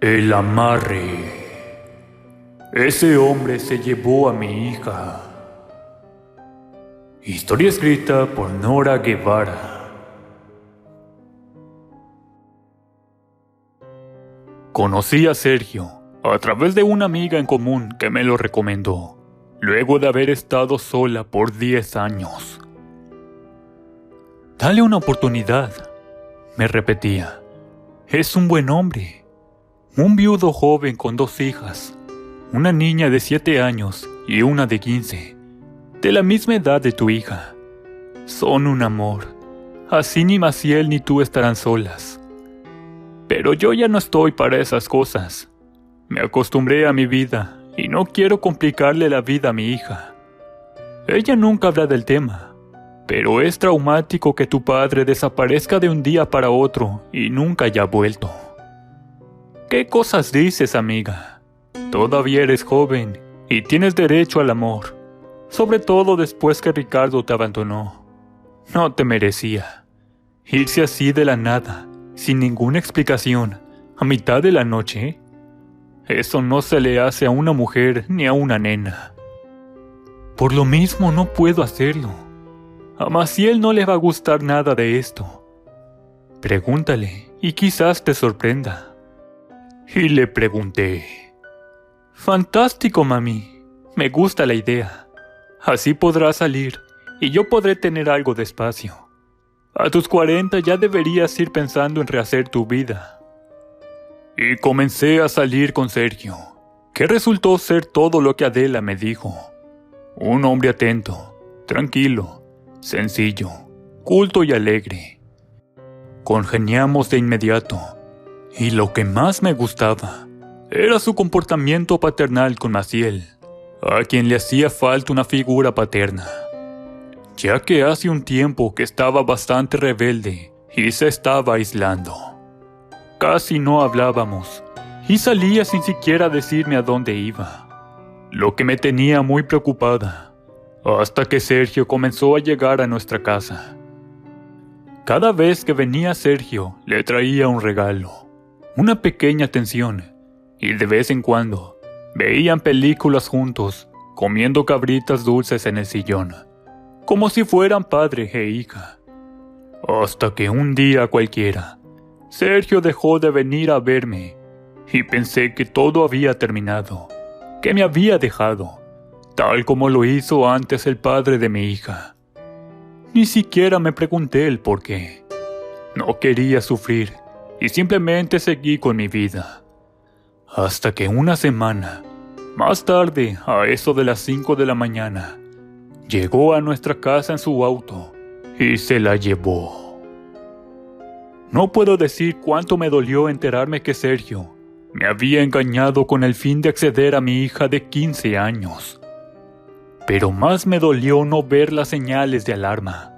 El amarre. Ese hombre se llevó a mi hija. Historia escrita por Nora Guevara. Conocí a Sergio a través de una amiga en común que me lo recomendó, luego de haber estado sola por 10 años. Dale una oportunidad, me repetía. Es un buen hombre. Un viudo joven con 2 hijas, una niña de 7 años y una de 15, de la misma edad de tu hija. Son un amor. Así ni Maciel ni tú estarán solas. Pero yo ya no estoy para esas cosas. Me acostumbré a mi vida y no quiero complicarle la vida a mi hija. Ella nunca habla del tema, pero es traumático que tu padre desaparezca de un día para otro y nunca haya vuelto. ¿Qué cosas dices, amiga? Todavía eres joven y tienes derecho al amor, sobre todo después que Ricardo te abandonó. No te merecía. Irse así de la nada, sin ninguna explicación, a mitad de la noche. Eso no se le hace a una mujer ni a una nena. Por lo mismo no puedo hacerlo. A Maciel no le va a gustar nada de esto. Pregúntale y quizás te sorprenda. Y le pregunté: «Fantástico, mami. Me gusta la idea. Así podrás salir y yo podré tener algo de espacio. A tus 40 ya deberías ir pensando en rehacer tu vida». Y comencé a salir con Sergio, que resultó ser todo lo que Adela me dijo. Un hombre atento, tranquilo, sencillo, culto y alegre. Congeniamos de inmediato. Y lo que más me gustaba era su comportamiento paternal con Maciel, a quien le hacía falta una figura paterna, ya que hace un tiempo que estaba bastante rebelde y se estaba aislando. Casi no hablábamos y salía sin siquiera decirme a dónde iba, lo que me tenía muy preocupada, hasta que Sergio comenzó a llegar a nuestra casa. Cada vez que venía Sergio le traía un regalo, una pequeña atención, y de vez en cuando veían películas juntos, comiendo cabritas dulces en el sillón, como si fueran padre e hija. Hasta que un día cualquiera, Sergio dejó de venir a verme, y pensé que todo había terminado, que me había dejado, tal como lo hizo antes el padre de mi hija. Ni siquiera me pregunté el por qué. No quería sufrir, y simplemente seguí con mi vida. Hasta que una semana, más tarde, a eso de las 5 de la mañana, llegó a nuestra casa en su auto y se la llevó. No puedo decir cuánto me dolió enterarme que Sergio me había engañado con el fin de acceder a mi hija de 15 años. Pero más me dolió no ver las señales de alarma,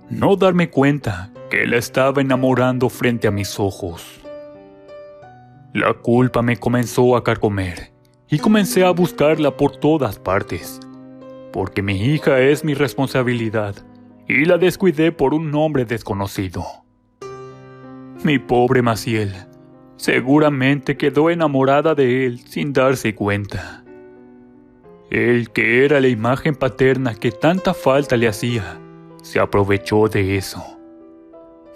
no darme cuenta que la estaba enamorando frente a mis ojos. La culpa me comenzó a carcomer y comencé a buscarla por todas partes, porque mi hija es mi responsabilidad y la descuidé por un hombre desconocido. Mi pobre Maciel seguramente quedó enamorada de él sin darse cuenta. Él, que era la imagen paterna que tanta falta le hacía, se aprovechó de eso.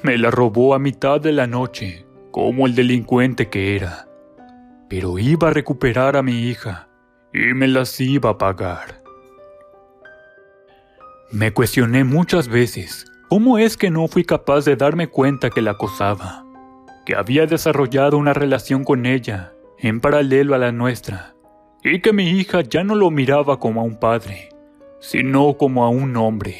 Me la robó a mitad de la noche, como el delincuente que era. Pero iba a recuperar a mi hija y me las iba a pagar. Me cuestioné muchas veces cómo es que no fui capaz de darme cuenta que la acosaba, que había desarrollado una relación con ella en paralelo a la nuestra, y que mi hija ya no lo miraba como a un padre, sino como a un hombre.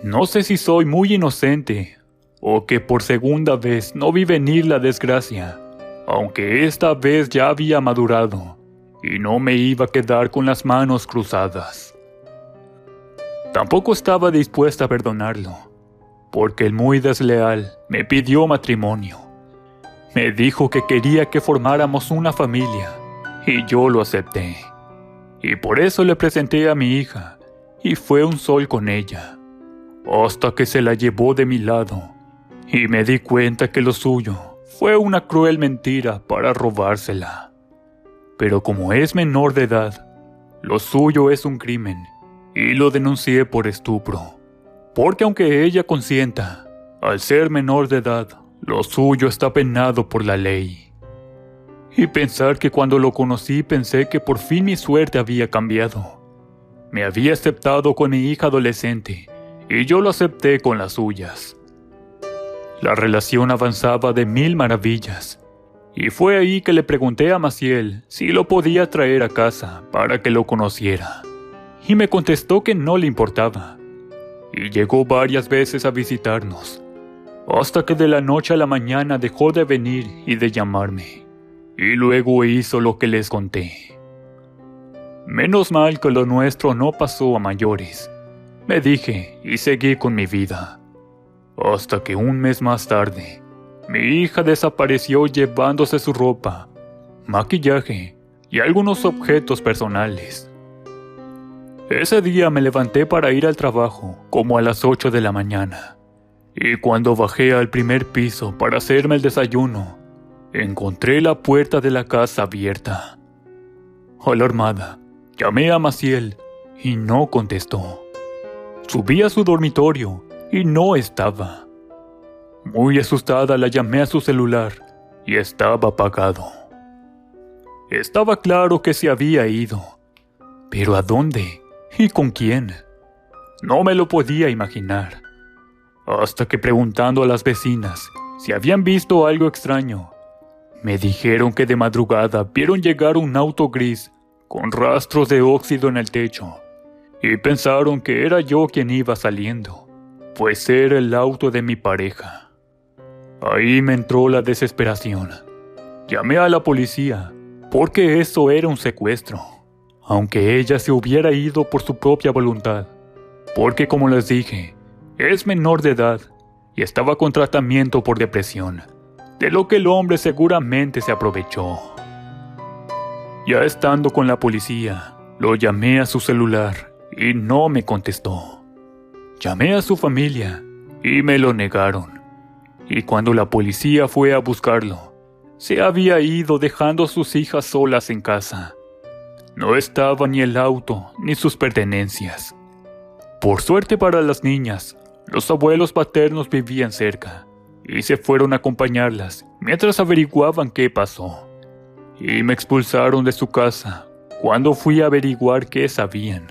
No sé si soy muy inocente, o que por segunda vez no vi venir la desgracia, aunque esta vez ya había madurado, y no me iba a quedar con las manos cruzadas. Tampoco estaba dispuesta a perdonarlo, porque el muy desleal me pidió matrimonio. Me dijo que quería que formáramos una familia, y yo lo acepté. Y por eso le presenté a mi hija, y fue un sol con ella, hasta que se la llevó de mi lado, y me di cuenta que lo suyo Fue una cruel mentira para robársela. Pero como es menor de edad, lo suyo es un crimen y lo denuncié por estupro. Porque aunque ella consienta, al ser menor de edad, lo suyo está penado por la ley. Y pensar que cuando lo conocí pensé que por fin mi suerte había cambiado. Me había aceptado con mi hija adolescente y yo lo acepté con las suyas. La relación avanzaba de mil maravillas y fue ahí que le pregunté a Maciel si lo podía traer a casa para que lo conociera. Y me contestó que no le importaba. Y llegó varias veces a visitarnos, hasta que de la noche a la mañana dejó de venir y de llamarme. Y luego hizo lo que les conté. Menos mal que lo nuestro no pasó a mayores, me dije y seguí con mi vida. Hasta que un mes más tarde, mi hija desapareció llevándose su ropa, maquillaje y algunos objetos personales. Ese día me levanté para ir al trabajo como a las 8 de la mañana. Y cuando bajé al primer piso para hacerme el desayuno, encontré la puerta de la casa abierta. Alarmada, llamé a Maciel y no contestó. Subí a su dormitorio y no estaba. Muy asustada la llamé a su celular y estaba apagado. Estaba claro que se había ido, pero ¿a dónde? ¿Y con quién? No me lo podía imaginar. Hasta que preguntando a las vecinas si habían visto algo extraño, me dijeron que de madrugada vieron llegar un auto gris con rastros de óxido en el techo y pensaron que era yo quien iba saliendo, pues era el auto de mi pareja. Ahí me entró la desesperación. Llamé a la policía porque eso era un secuestro, aunque ella se hubiera ido por su propia voluntad, porque como les dije, es menor de edad y estaba con tratamiento por depresión, de lo que el hombre seguramente se aprovechó. Ya estando con la policía, lo llamé a su celular y no me contestó. Llamé a su familia y me lo negaron. Y cuando la policía fue a buscarlo, se había ido dejando a sus hijas solas en casa. No estaba ni el auto ni sus pertenencias. Por suerte para las niñas, los abuelos paternos vivían cerca y se fueron a acompañarlas mientras averiguaban qué pasó. Y me expulsaron de su casa cuando fui a averiguar qué sabían,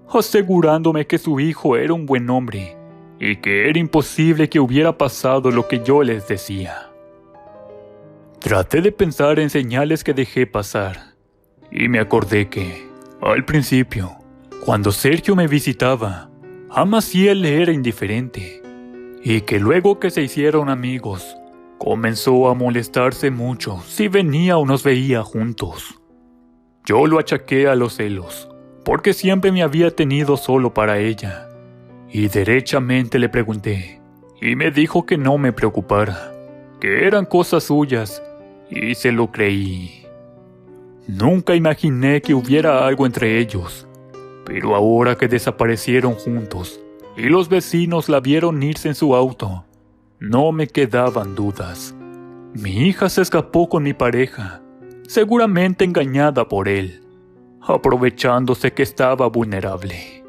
asegurándome que su hijo era un buen hombre y que era imposible que hubiera pasado lo que yo les decía. Traté de pensar en señales que dejé pasar y me acordé que, al principio, cuando Sergio me visitaba, a Maciel le era indiferente y que luego que se hicieron amigos, comenzó a molestarse mucho si venía o nos veía juntos. Yo lo achaqué a los celos, porque siempre me había tenido solo para ella, y derechamente le pregunté, y me dijo que no me preocupara, que eran cosas suyas, y se lo creí. Nunca imaginé que hubiera algo entre ellos, pero ahora que desaparecieron juntos, y los vecinos la vieron irse en su auto, no me quedaban dudas. Mi hija se escapó con mi pareja, seguramente engañada por él, aprovechándose que estaba vulnerable.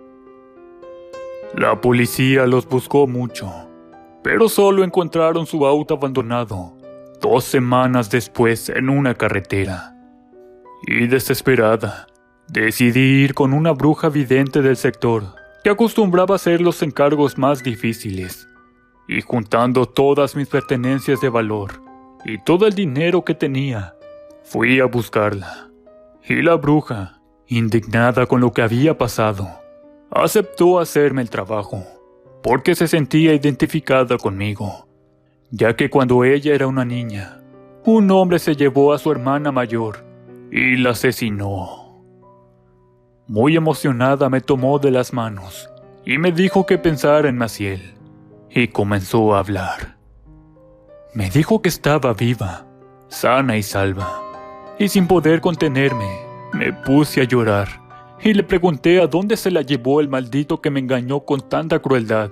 La policía los buscó mucho, pero solo encontraron su auto abandonado 2 semanas después en una carretera. Y desesperada, decidí ir con una bruja vidente del sector que acostumbraba a hacer los encargos más difíciles. Y juntando todas mis pertenencias de valor y todo el dinero que tenía, fui a buscarla. Y la bruja, indignada con lo que había pasado, aceptó hacerme el trabajo, porque se sentía identificada conmigo, ya que cuando ella era una niña, un hombre se llevó a su hermana mayor y la asesinó. Muy emocionada me tomó de las manos y me dijo que pensara en Maciel. Y comenzó a hablar. Me dijo que estaba viva, sana y salva. Y sin poder contenerme, me puse a llorar. Y le pregunté a dónde se la llevó el maldito que me engañó con tanta crueldad,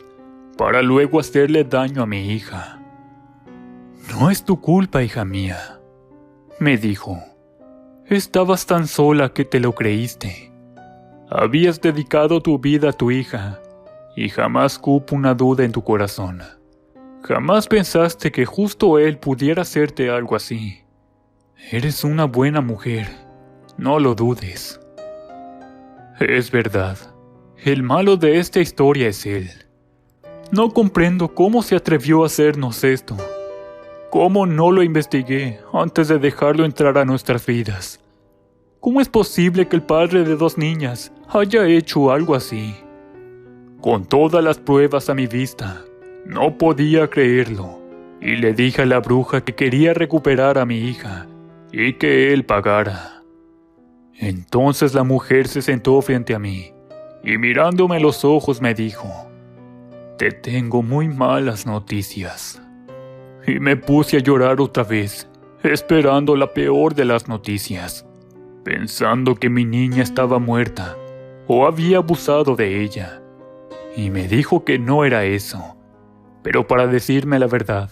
para luego hacerle daño a mi hija. No es tu culpa, hija mía, me dijo. Estabas tan sola que te lo creíste. Habías dedicado tu vida a tu hija, y jamás cupo una duda en tu corazón. Jamás pensaste que justo él pudiera hacerte algo así. Eres una buena mujer, no lo dudes. Es verdad, el malo de esta historia es él. No comprendo cómo se atrevió a hacernos esto. ¿Cómo no lo investigué antes de dejarlo entrar a nuestras vidas? ¿Cómo es posible que el padre de 2 niñas haya hecho algo así? Con todas las pruebas a mi vista, no podía creerlo, y le dije a la bruja que quería recuperar a mi hija y que él pagara. Entonces la mujer se sentó frente a mí y mirándome a los ojos me dijo: «Te tengo muy malas noticias». Y me puse a llorar otra vez, esperando la peor de las noticias, pensando que mi niña estaba muerta o había abusado de ella. Y me dijo que no era eso, pero para decirme la verdad,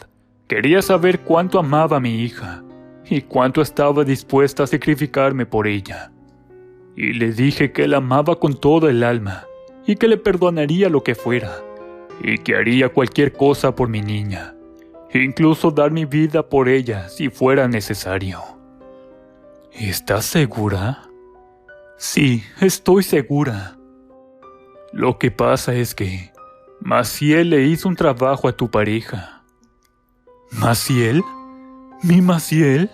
quería saber cuánto amaba a mi hija y cuánto estaba dispuesta a sacrificarme por ella. Y le dije que la amaba con todo el alma y que le perdonaría lo que fuera y que haría cualquier cosa por mi niña, incluso dar mi vida por ella si fuera necesario. ¿Estás segura? Sí, estoy segura. Lo que pasa es que Maciel le hizo un trabajo a tu pareja. ¿Maciel? ¿Mi Maciel?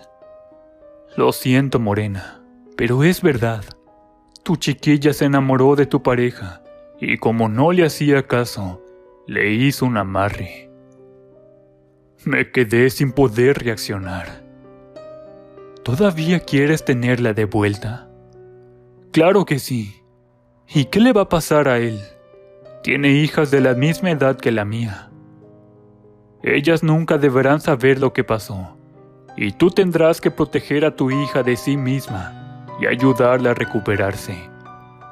Lo siento, Morena, pero es verdad. Tu chiquilla se enamoró de tu pareja y como no le hacía caso, le hizo un amarre. Me quedé sin poder reaccionar. ¿Todavía quieres tenerla de vuelta? Claro que sí. ¿Y qué le va a pasar a él? Tiene hijas de la misma edad que la mía. Ellas nunca deberán saber lo que pasó, y tú tendrás que proteger a tu hija de sí misma y ayudarla a recuperarse,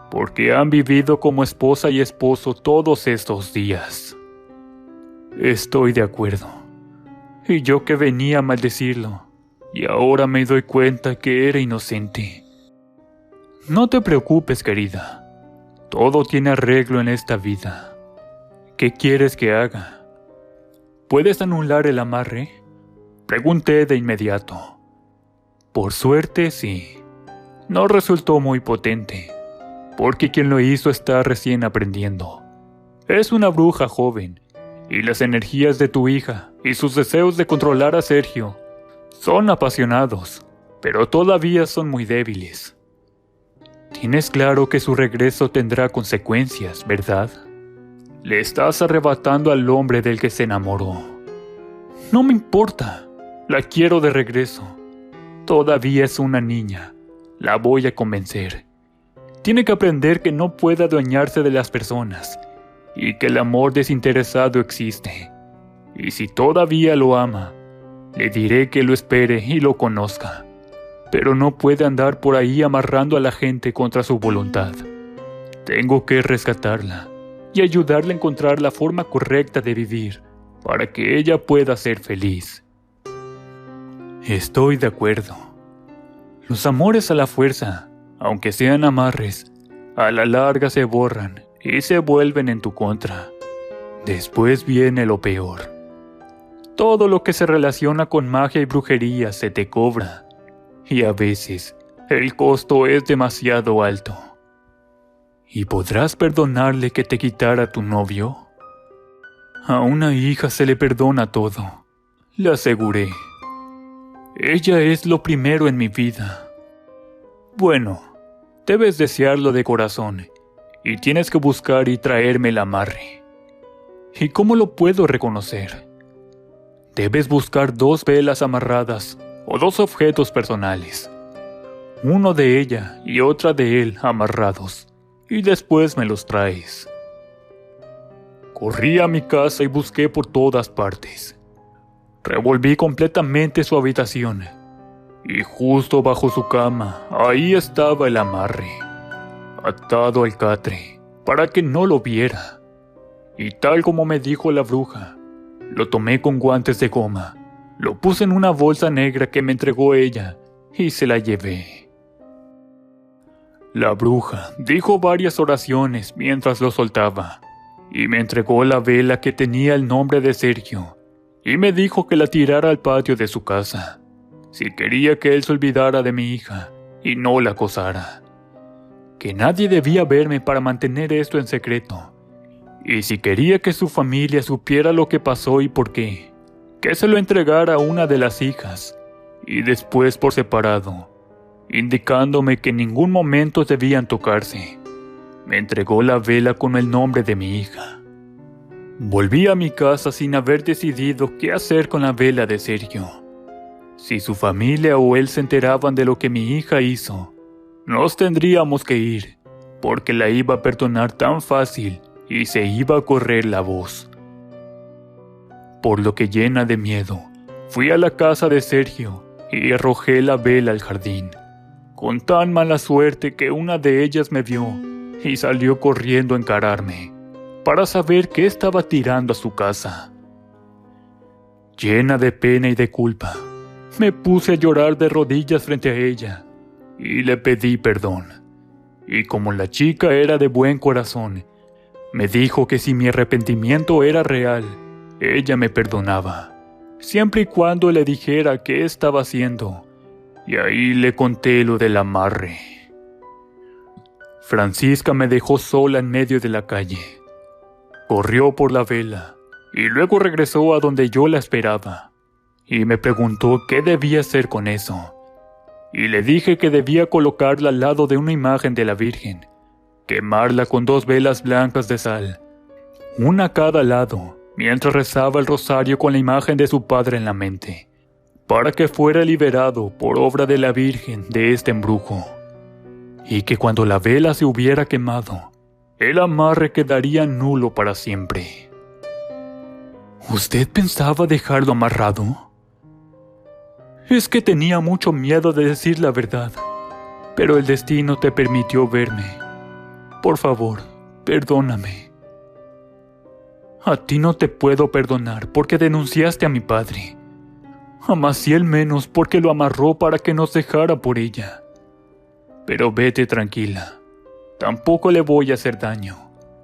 porque han vivido como esposa y esposo todos estos días. Estoy de acuerdo. Y yo que venía a maldecirlo, y ahora me doy cuenta que era inocente. No te preocupes, querida. Todo tiene arreglo en esta vida. ¿Qué quieres que haga? ¿Puedes anular el amarre? Pregunté de inmediato. Por suerte, sí. No resultó muy potente, porque quien lo hizo está recién aprendiendo. Es una bruja joven, y las energías de tu hija y sus deseos de controlar a Sergio son apasionados, pero todavía son muy débiles. Tienes claro que su regreso tendrá consecuencias, ¿verdad? Le estás arrebatando al hombre del que se enamoró. No me importa, la quiero de regreso. Todavía es una niña, la voy a convencer. Tiene que aprender que no puede adueñarse de las personas y que el amor desinteresado existe. Y si todavía lo ama, le diré que lo espere y lo conozca. Pero no puede andar por ahí amarrando a la gente contra su voluntad. Tengo que rescatarla y ayudarla a encontrar la forma correcta de vivir para que ella pueda ser feliz. Estoy de acuerdo. Los amores a la fuerza, aunque sean amarres, a la larga se borran y se vuelven en tu contra. Después viene lo peor. Todo lo que se relaciona con magia y brujería se te cobra. Y a veces, el costo es demasiado alto. ¿Y podrás perdonarle que te quitara a tu novio? A una hija se le perdona todo, le aseguré. Ella es lo primero en mi vida. Bueno, debes desearlo de corazón, y tienes que buscar y traerme el amarre. ¿Y cómo lo puedo reconocer? Debes buscar 2 velas amarradas o 2 objetos personales, uno de ella y otra de él amarrados, y después me los traes. Corrí a mi casa y busqué por todas partes. Revolví completamente su habitación, y justo bajo su cama, ahí estaba el amarre, atado al catre, para que no lo viera. Y tal como me dijo la bruja, lo tomé con guantes de goma, Lo puse en una bolsa negra que me entregó ella y se la llevé. La bruja dijo varias oraciones mientras lo soltaba y me entregó la vela que tenía el nombre de Sergio y me dijo que la tirara al patio de su casa, si quería que él se olvidara de mi hija y no la acosara. Que nadie debía verme para mantener esto en secreto. Y si quería que su familia supiera lo que pasó y por qué, que se lo entregara a una de las hijas, y después por separado, indicándome que en ningún momento debían tocarse. Me entregó la vela con el nombre de mi hija. Volví a mi casa sin haber decidido qué hacer con la vela de Sergio. Si su familia o él se enteraban de lo que mi hija hizo, nos tendríamos que ir, porque la iba a perdonar tan fácil y se iba a correr la voz. Por lo que, llena de miedo, fui a la casa de Sergio y arrojé la vela al jardín, con tan mala suerte que una de ellas me vio y salió corriendo a encararme, para saber qué estaba tirando a su casa. Llena de pena y de culpa, me puse a llorar de rodillas frente a ella y le pedí perdón. Y como la chica era de buen corazón, me dijo que si mi arrepentimiento era real, ella me perdonaba, siempre y cuando le dijera qué estaba haciendo, y ahí le conté lo del amarre. Francisca me dejó sola en medio de la calle. Corrió por la vela, y luego regresó a donde yo la esperaba, y me preguntó qué debía hacer con eso. Y le dije que debía colocarla al lado de una imagen de la Virgen, quemarla con 2 velas blancas de sal, una a cada lado, mientras rezaba el rosario con la imagen de su padre en la mente, para que fuera liberado por obra de la Virgen de este embrujo, y que cuando la vela se hubiera quemado, el amarre quedaría nulo para siempre. ¿Usted pensaba dejarlo amarrado? Es que tenía mucho miedo de decir la verdad, pero el destino te permitió verme. Por favor, perdóname. A ti no te puedo perdonar porque denunciaste a mi padre. A Maciel menos porque lo amarró para que nos dejara por ella. Pero vete tranquila. Tampoco le voy a hacer daño,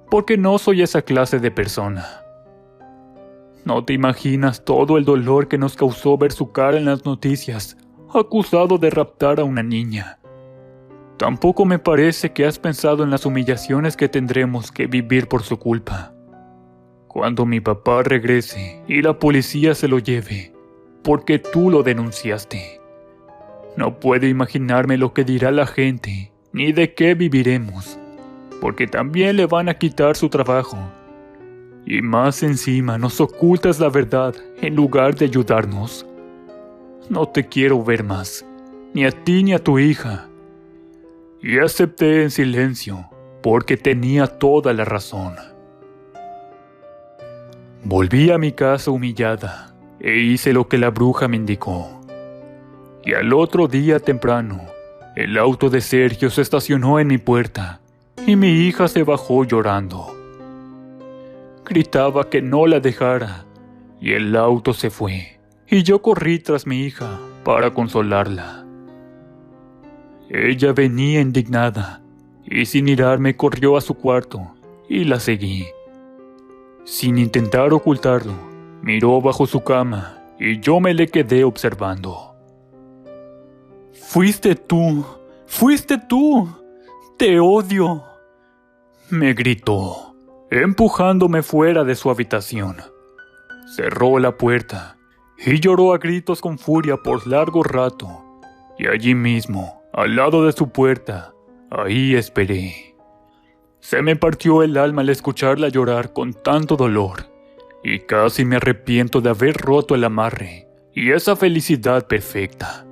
porque no soy esa clase de persona. No te imaginas todo el dolor que nos causó ver su cara en las noticias, acusado de raptar a una niña. Tampoco me parece que has pensado en las humillaciones que tendremos que vivir por su culpa. Cuando mi papá regrese y la policía se lo lleve, porque tú lo denunciaste. No puedo imaginarme lo que dirá la gente, ni de qué viviremos, porque también le van a quitar su trabajo. Y más encima nos ocultas la verdad en lugar de ayudarnos. No te quiero ver más, ni a ti ni a tu hija. Y acepté en silencio, porque tenía toda la razón. Volví a mi casa humillada, e hice lo que la bruja me indicó. Y al otro día temprano, el auto de Sergio se estacionó en mi puerta, y mi hija se bajó llorando. Gritaba que no la dejara, y el auto se fue, y yo corrí tras mi hija para consolarla. Ella venía indignada, y sin mirarme corrió a su cuarto, y la seguí. Sin intentar ocultarlo, miró bajo su cama, y yo me le quedé observando. ¡Fuiste tú! ¡Fuiste tú! ¡Te odio!, me gritó, empujándome fuera de su habitación. Cerró la puerta y lloró a gritos con furia por largo rato, y allí mismo, al lado de su puerta, ahí esperé. Se me partió el alma al escucharla llorar con tanto dolor, y casi me arrepiento de haber roto el amarre y esa felicidad perfecta.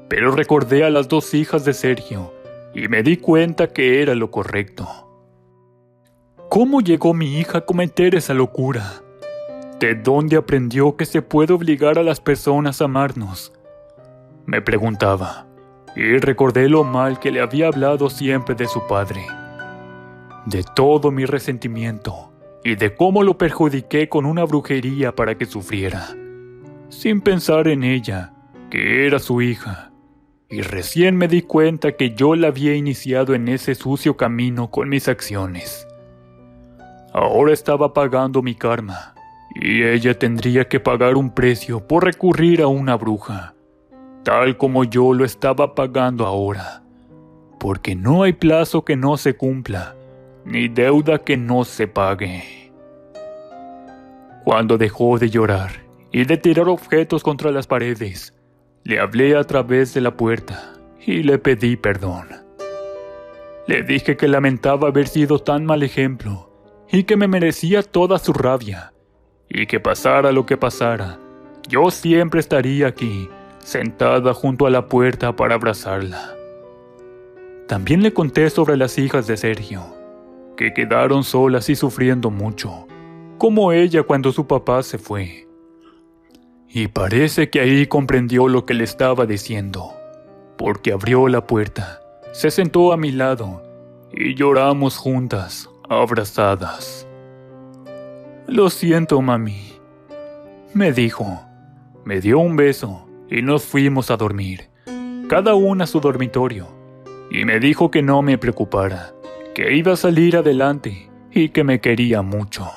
Pero recordé a las 2 hijas de Sergio y me di cuenta que era lo correcto. ¿Cómo llegó mi hija a cometer esa locura? ¿De dónde aprendió que se puede obligar a las personas a amarnos?, me preguntaba, y recordé lo mal que le había hablado siempre de su padre, de todo mi resentimiento y de cómo lo perjudiqué con una brujería para que sufriera. sin pensar en ella, que era su hija, y recién me di cuenta que yo la había iniciado en ese sucio camino con mis acciones. Ahora estaba pagando mi karma, y ella tendría que pagar un precio por recurrir a una bruja, tal como yo lo estaba pagando ahora, porque no hay plazo que no se cumpla, ni deuda que no se pague. Cuando dejó de llorar y de tirar objetos contra las paredes, le hablé a través de la puerta y le pedí perdón. Le dije que lamentaba haber sido tan mal ejemplo y que me merecía toda su rabia, y que pasara lo que pasara, yo siempre estaría aquí, sentada junto a la puerta para abrazarla. También le conté sobre las hijas de Sergio, que quedaron solas y sufriendo mucho, como ella cuando su papá se fue. Y parece que ahí comprendió lo que le estaba diciendo, porque abrió la puerta, se sentó a mi lado y lloramos juntas, abrazadas. «Lo siento, mami», me dijo. Me dio un beso y nos fuimos a dormir, cada una a su dormitorio, y me dijo que no me preocupara, que iba a salir adelante y que me quería mucho.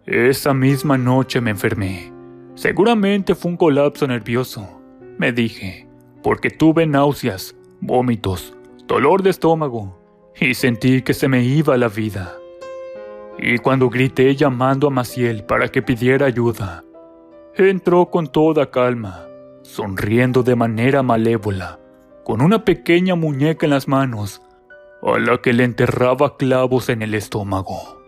Esa misma noche me enfermé. Seguramente fue un colapso nervioso, me dije, porque tuve náuseas, vómitos, dolor de estómago y sentí que se me iba la vida. Y cuando grité llamando a Maciel para que pidiera ayuda, entró con toda calma, sonriendo de manera malévola, con una pequeña muñeca en las manos, a la que le enterraba clavos en el estómago.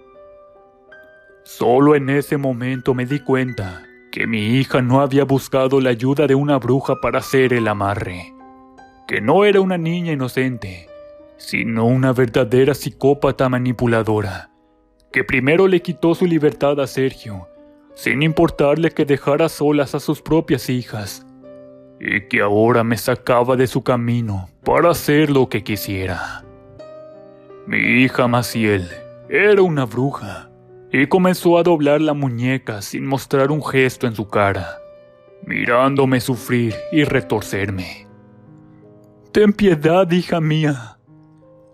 Solo en ese momento me di cuenta que mi hija no había buscado la ayuda de una bruja para hacer el amarre, que no era una niña inocente, sino una verdadera psicópata manipuladora, que primero le quitó su libertad a Sergio, sin importarle que dejara solas a sus propias hijas, y que ahora me sacaba de su camino para hacer lo que quisiera. Mi hija Maciel era una bruja, y comenzó a doblar la muñeca sin mostrar un gesto en su cara, mirándome sufrir y retorcerme. «Ten piedad, hija mía»,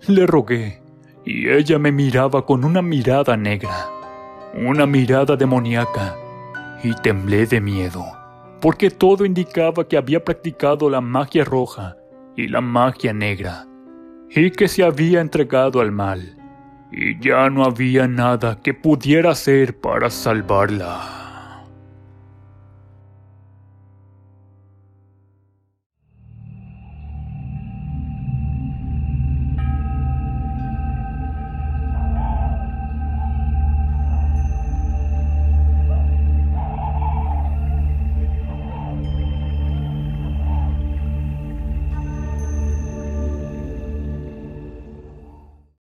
le rogué, y ella me miraba con una mirada negra, una mirada demoníaca, y temblé de miedo, porque todo indicaba que había practicado la magia roja y la magia negra, y que se había entregado al mal, y ya no había nada que pudiera hacer para salvarla.